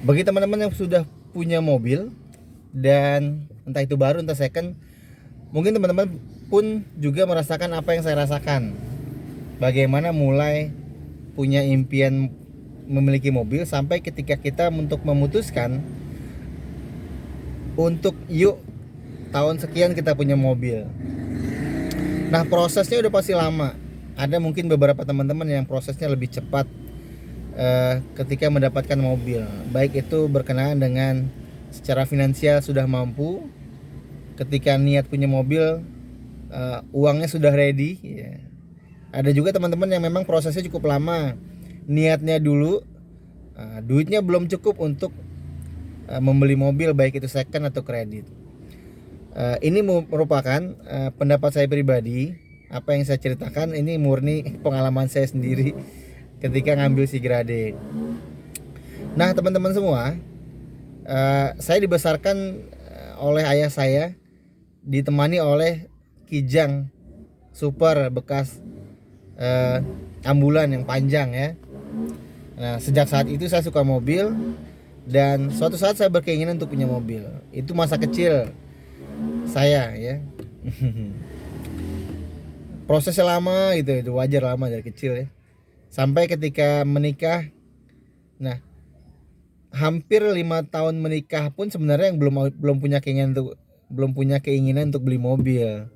Bagi teman-teman yang sudah punya mobil dan entah itu baru entah second, mungkin teman-teman pun juga merasakan apa yang saya rasakan. Bagaimana mulai punya impian memiliki mobil sampai ketika kita untuk memutuskan untuk yuk tahun sekian kita punya mobil. Nah, prosesnya udah pasti lama. Ada mungkin beberapa teman-teman yang prosesnya lebih cepat ketika mendapatkan mobil, baik itu berkenaan dengan secara finansial sudah mampu, ketika niat punya mobil, uangnya sudah ready ya. Ada juga teman-teman yang memang prosesnya cukup lama, niatnya dulu, duitnya belum cukup untuk membeli mobil baik itu second atau kredit. Ini merupakan pendapat saya pribadi. Apa yang saya ceritakan ini murni pengalaman saya sendiri ketika ngambil si Grade. Nah, teman-teman semua, saya dibesarkan oleh ayah saya, ditemani oleh Kijang Super bekas ambulan yang panjang ya. Nah, sejak saat itu saya suka mobil dan suatu saat saya berkeinginan untuk punya mobil. Itu masa kecil saya ya. Prosesnya lama gitu, itu wajar, lama dari kecil ya. Sampai ketika menikah, nah hampir 5 tahun menikah pun sebenarnya yang belum punya keinginan untuk beli mobil.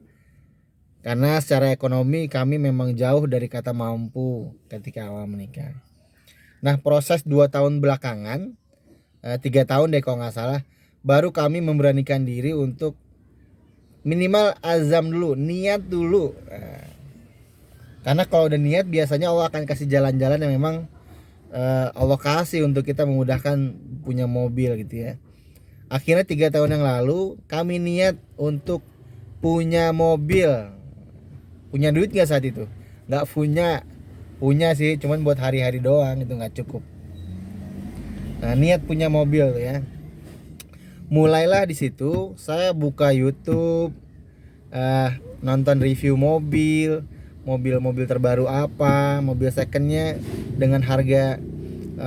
Karena secara ekonomi kami memang jauh dari kata mampu ketika awal menikah. Nah, proses 2 tahun belakangan, 3 tahun deh kalau nggak salah, baru kami memberanikan diri untuk minimal azam dulu, niat dulu. Karena kalau udah niat biasanya Allah akan kasih jalan-jalan yang memang Allah kasih untuk kita memudahkan punya mobil gitu ya. Akhirnya 3 tahun yang lalu kami niat untuk punya mobil. Punya duit nggak saat itu? Nggak punya. Punya sih, cuman buat hari-hari doang, itu nggak cukup. Nah, niat punya mobil ya. Mulailah di situ saya buka YouTube, nonton review mobil, mobil terbaru apa, mobil secondnya dengan harga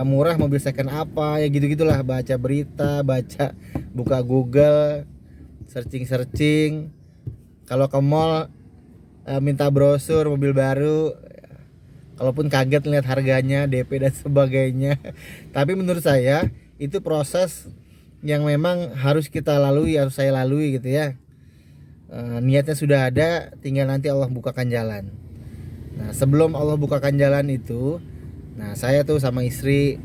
murah, mobil second apa, ya gitu-gitulah. Baca berita, buka Google, searching. Kalau ke mall, minta brosur mobil baru. Kalaupun kaget lihat harganya, DP dan sebagainya. Tapi menurut saya itu proses yang memang harus kita lalui, harus saya lalui gitu ya. Niatnya sudah ada, tinggal nanti Allah bukakan jalan. Nah, sebelum Allah bukakan jalan itu, nah saya tuh sama istri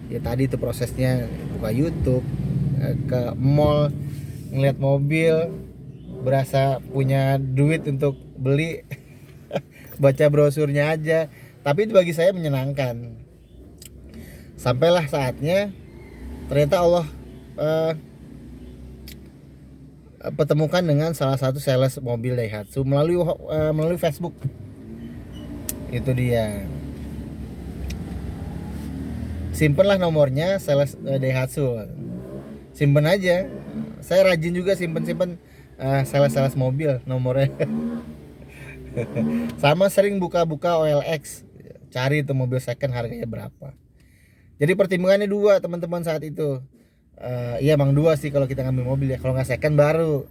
ya tadi tuh prosesnya buka YouTube, ke mall, ngeliat mobil, berasa punya duit untuk beli, baca brosurnya aja. Tapi itu bagi saya menyenangkan. Sampailah saatnya ternyata Allah pertemukan dengan salah satu sales mobil Daihatsu melalui Facebook. Itu dia. Simpenlah nomornya sales Daihatsu. Simpen aja. Saya rajin juga simpen sales mobil nomornya. Sama sering buka-buka OLX, cari itu mobil second harganya berapa. Jadi pertimbangannya dua teman-teman saat itu. Iya emang dua sih kalau kita ngambil mobil ya. Kalau nggak second baru.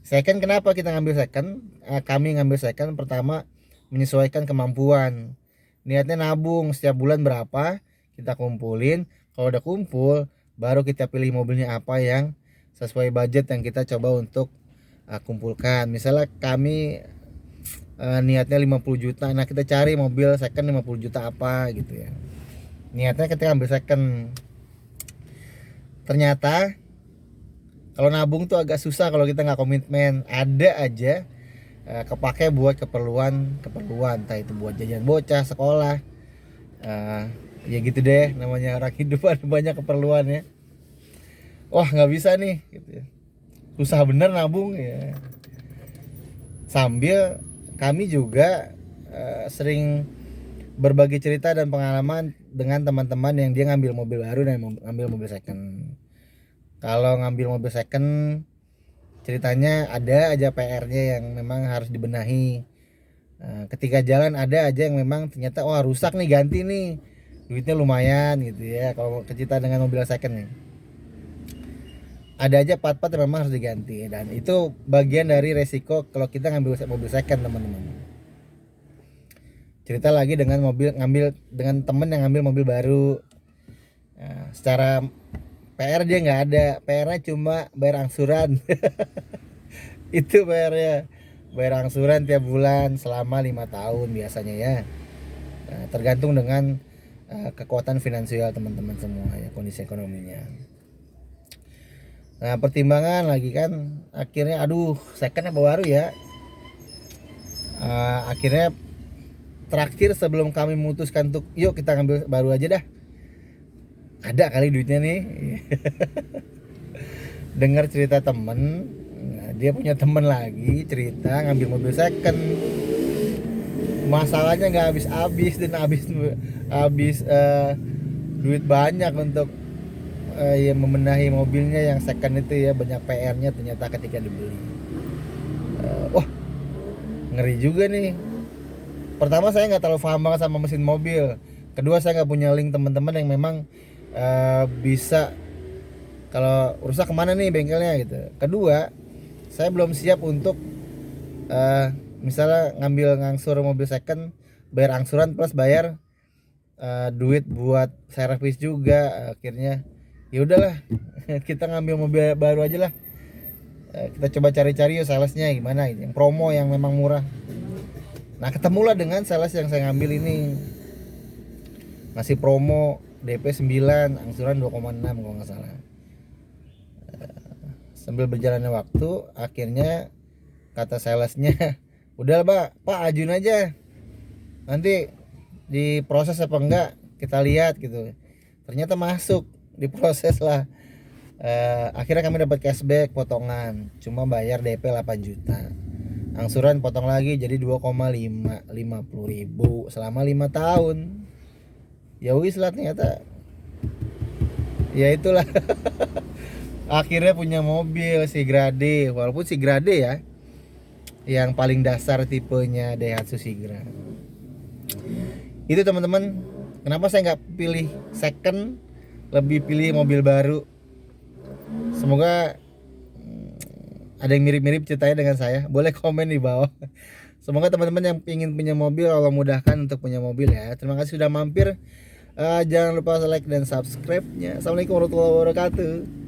Second kenapa kita ngambil second? Kami ngambil second pertama menyesuaikan kemampuan. Niatnya nabung setiap bulan berapa kita kumpulin. Kalau udah kumpul baru kita pilih mobilnya apa yang sesuai budget yang kita coba untuk kumpulkan. Misalnya kami niatnya 50 juta. Nah, kita cari mobil second 50 juta apa gitu ya. Niatnya kita ambil second. Ternyata kalau nabung tuh agak susah kalau kita nggak komitmen. Ada aja kepake buat keperluan, entah itu buat jajan bocah sekolah, ya gitu deh, namanya orang hidup ada banyak keperluan ya. Wah nggak bisa nih gitu ya. Susah bener nabung ya. Sambil kami juga sering berbagi cerita dan pengalaman dengan teman-teman yang dia ngambil mobil baru dan ngambil mobil second. Kalau ngambil mobil second ceritanya ada aja PR-nya yang memang harus dibenahi. Ketika jalan ada aja yang memang ternyata wah rusak nih, ganti nih. duitnya lumayan gitu ya kalau kita dengan mobil second nih. Ada aja part-part yang memang harus diganti, dan itu bagian dari resiko kalau kita ngambil mobil second, teman-teman. Cerita lagi dengan dengan temen yang ngambil mobil baru. Nah, secara PR dia nggak ada, PR-nya cuma bayar angsuran. Itu PR-nya, bayar angsuran tiap bulan selama 5 tahun biasanya ya. Nah, tergantung dengan kekuatan finansial teman-teman semua ya, kondisi ekonominya. Nah, pertimbangan lagi kan, akhirnya aduh second apa baru ya. Akhirnya terakhir sebelum kami memutuskan untuk yuk kita ngambil baru aja dah, ada kali duitnya nih. Dengar cerita temen, nah, dia punya temen lagi cerita ngambil mobil second, masalahnya nggak habis-habis dan habis duit banyak untuk ya membenahi mobilnya yang second itu ya, banyak PR-nya ternyata ketika dibeli. Wah, ngeri juga nih. Pertama saya nggak terlalu paham banget sama mesin mobil. Kedua saya nggak punya link teman-teman yang memang bisa kalau rusak kemana nih bengkelnya gitu. Kedua saya belum siap untuk misalnya ngambil ngangsur mobil second, bayar angsuran plus bayar duit buat servis juga. Akhirnya ya udahlah, kita ngambil mobil baru aja lah. Kita coba cari-cari yuk salesnya gimana gitu, yang promo yang memang murah. Nah ketemulah dengan sales yang saya ngambil ini, ngasih promo DP 9, angsuran 2,6 kalau nggak salah. Sambil berjalannya waktu akhirnya kata salesnya, udah pak ajuin aja, nanti diproses apa enggak kita lihat gitu. Ternyata masuk, diproses lah. Akhirnya kami dapat cashback potongan, cuma bayar DP 8 juta, angsuran potong lagi jadi 2,50 ribu selama 5 tahun. Ya wis lah, ternyata ya itulah. Akhirnya punya mobil si Grade, walaupun si Grade ya yang paling dasar tipenya Daihatsu Sigra. Itu teman-teman, kenapa saya nggak pilih second, lebih pilih mobil baru. Semoga ada yang mirip-mirip ceritanya dengan saya, boleh komen di bawah. Semoga teman-teman yang ingin punya mobil Allah mudahkan untuk punya mobil ya. Terima kasih sudah mampir. Jangan lupa like dan subscribe-nya. Assalamualaikum warahmatullahi wabarakatuh.